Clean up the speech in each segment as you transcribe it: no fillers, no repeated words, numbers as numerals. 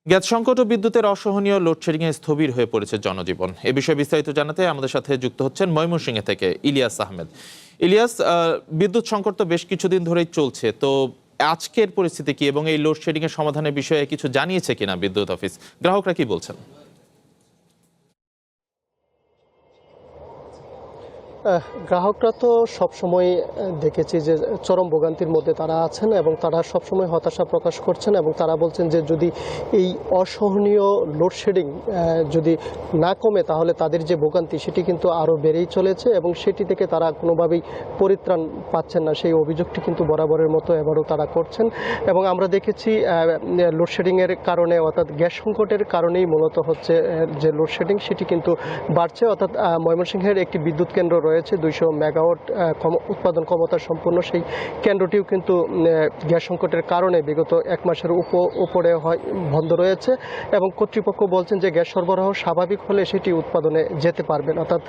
Gas সংকট ও বিদ্যুতের অসহনীয় লোডশেডিংয়ে স্থবির হয়ে পড়েছে জনজীবন। এ বিষয়ে বিস্তারিত জানাতে আমাদের সাথে যুক্ত হচ্ছেন ময়মনসিংহ থেকে ইলিয়াস আহমেদ। ইলিয়াস, বিদ্যুৎ সংকট তো বেশ কিছুদিন ধরেই চলছে, তো আজকের পরিস্থিতি কি এবং এই লোডশেডিং এর সমাধানের বিষয়ে কিছু জানিয়েছে কিনা বিদ্যুৎ অফিস? গ্রাহকরা কি বলছেন? গ্রাহকরা তো সবসময় দেখেছি যে চরম ভোগান্তির মধ্যে তারা আছেন এবং তারা সবসময় হতাশা প্রকাশ করছেন এবং তারা বলছেন যে যদি এই অসহনীয় লোডশেডিং যদি না কমে তাহলে তাদের যে ভোগান্তি সেটি কিন্তু আরও বেড়েই চলেছে এবং সেটি থেকে তারা কোনোভাবেই পরিত্রাণ পাচ্ছেন না। সেই অভিযোগটি কিন্তু বরাবরের মতো এবারও তারা করছেন এবং আমরা দেখেছি লোডশেডিংয়ের কারণে অর্থাৎ গ্যাস সংকটের কারণেই মূলত হচ্ছে যে লোডশেডিং সেটি কিন্তু বাড়ছে। অর্থাৎ ময়মনসিংহের একটি বিদ্যুৎ কেন্দ্র রয়েছে 200 মেগাওয়াট উৎপাদন ক্ষমতা সম্পন্ন, সেই কেন্দ্রটিও কিন্তু গ্যাস সংকটের কারণে বিগত এক মাসের উপরে বন্ধ রয়েছে এবং কর্তৃপক্ষ বলছেন যে গ্যাস সরবরাহ স্বাভাবিক হলে সেটি উৎপাদনে যেতে পারবেন। অর্থাৎ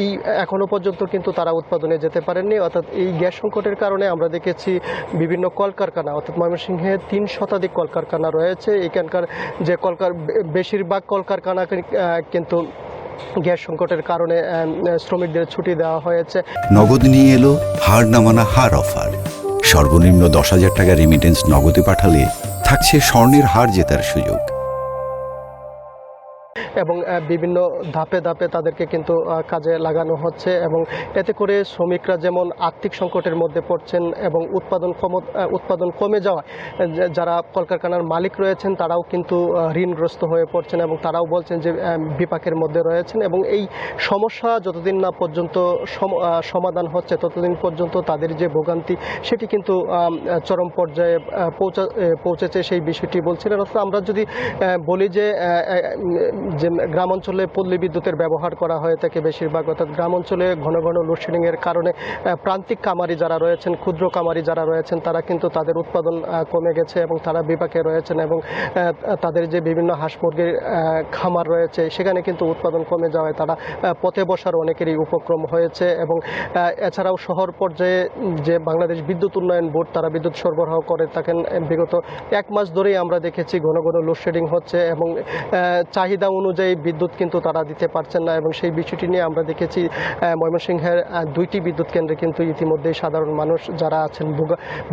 এই এখনো পর্যন্ত কিন্তু তারা উৎপাদনে যেতে পারেননি। অর্থাৎ এই গ্যাস সংকটের কারণে আমরা দেখেছি বিভিন্ন কলকারখানা, অর্থাৎ ময়মনসিংহে 3 শতাধিক কলকারখানা রয়েছে। এখানকার যে বেশিরভাগ কলকারখানা কিন্তু গ্যাস সংকটের কারণে শ্রমিকদের ছুটি দেওয়া হয়েছে। নগদ নিয়ে এলো হার না মানা হার অফার। সর্বনিম্ন 10,000 টাকা রেমিটেন্স নগদে পাঠালে থাকছে স্বর্ণের হার জেতার সুযোগ। এবং বিভিন্ন ধাপে ধাপে তাদেরকে কিন্তু কাজে লাগানো হচ্ছে এবং এতে করে শ্রমিকরা যেমন আর্থিক সংকটের মধ্যে পড়ছেন এবং উৎপাদন কমে যাওয়ায় যারা কলকারখানার মালিক রয়েছেন তারাও কিন্তু ঋণগ্রস্ত হয়ে পড়ছেন এবং তারাও বলছেন যে বিপাকের মধ্যে রয়েছেন এবং এই সমস্যা যতদিন না পর্যন্ত সমাধান হচ্ছে ততদিন পর্যন্ত তাদের যে ভোগান্তি সেটি কিন্তু চরম পর্যায়ে পৌঁছেছে, সেই বিষয়টি বলছিলেন। অর্থাৎ আমরা যদি বলি যে গ্রাম অঞ্চলে পল্লী বিদ্যুতের ব্যবহার করা হয়ে থাকে বেশিরভাগ, অর্থাৎ গ্রাম অঞ্চলে ঘন ঘন লোডশেডিংয়ের কারণে প্রান্তিক কামারি যারা রয়েছেন, ক্ষুদ্র কামারি যারা রয়েছেন তারা কিন্তু তাদের উৎপাদন কমে গেছে এবং তারা বিপাকে রয়েছেন এবং তাদের যে বিভিন্ন হাঁস মুরগির খামার রয়েছে সেখানে কিন্তু উৎপাদন কমে যাওয়ায় তারা পথে বসার অনেকেরই উপক্রম হয়েছে এবং এছাড়াও শহর পর্যায়ে যে বাংলাদেশ বিদ্যুৎ উন্নয়ন বোর্ড তারা বিদ্যুৎ সরবরাহ করে থাকেন, বিগত এক মাস ধরেই আমরা দেখেছি ঘন ঘন লোডশেডিং হচ্ছে এবং চাহিদা অনুযায়ী বিদ্যুৎ কিন্তু তারা দিতে পারছেন না এবং সেই বিষয়টি নিয়ে আমরা দেখেছি ময়মনসিংহের 2টি বিদ্যুৎ কেন্দ্রে কিন্তু ইতিমধ্যেই সাধারণ মানুষ যারা আছেন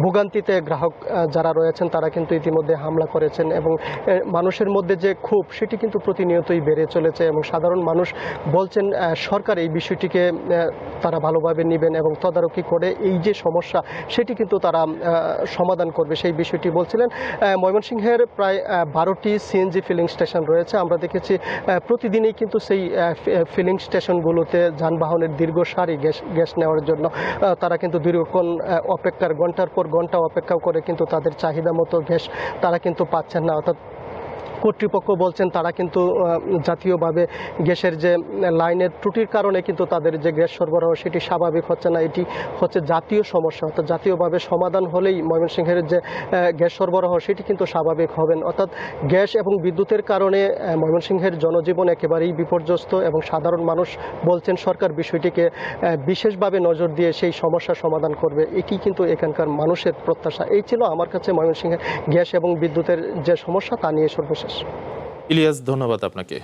ভোগান্তিতে গ্রাহক যারা রয়েছেন তারা কিন্তু ইতিমধ্যে হামলা করেছেন এবং মানুষের মধ্যে যে ক্ষোভ সেটি কিন্তু প্রতিনিয়তই বেড়ে চলেছে এবং সাধারণ মানুষ বলছেন সরকার এই বিষয়টিকে তারা ভালোভাবে নেবেন এবং তদারকি করে এই যে সমস্যা সেটি কিন্তু তারা সমাধান করবে, সেই বিষয়টি বলছিলেন। ময়মনসিংহের প্রায় 12টি সিএনজি ফিলিং স্টেশন রয়েছে। আমরা দেখেছি প্রতিদিনই কিন্তু সেই ফিলিং স্টেশনগুলোতে যানবাহনের দীর্ঘ সারি গ্যাস নেওয়ার জন্য তারা কিন্তু দীর্ঘক্ষণ ঘন্টার পর ঘন্টা অপেক্ষা করে কিন্তু তাদের চাহিদা মতো গ্যাস তারা কিন্তু পাচ্ছেন না। অর্থাৎ কর্তৃপক্ষ বলছেন তারা কিন্তু জাতীয়ভাবে গ্যাসের যে লাইনের ত্রুটির কারণে কিন্তু তাদের যে গ্যাস সরবরাহ সেটি স্বাভাবিক হচ্ছে না, এটি হচ্ছে জাতীয় সমস্যা। অর্থাৎ জাতীয়ভাবে সমাধান হলেই ময়মনসিংহের যে গ্যাস সরবরাহ সেটি কিন্তু স্বাভাবিক হবেন। অর্থাৎ গ্যাস এবং বিদ্যুতের কারণে ময়মনসিংহের জনজীবন একেবারেই বিপর্যস্ত এবং সাধারণ মানুষ বলছেন সরকার বিষয়টিকে বিশেষভাবে নজর দিয়ে সেই সমস্যার সমাধান করবে, এটি কিন্তু এখানকার মানুষের প্রত্যাশা। এই ছিল আমার কাছে ময়মনসিংহের গ্যাস এবং বিদ্যুতের যে সমস্যা তা নিয়ে সর্বশেষ। ইলিয়াস, ধন্যবাদ আপনাকে।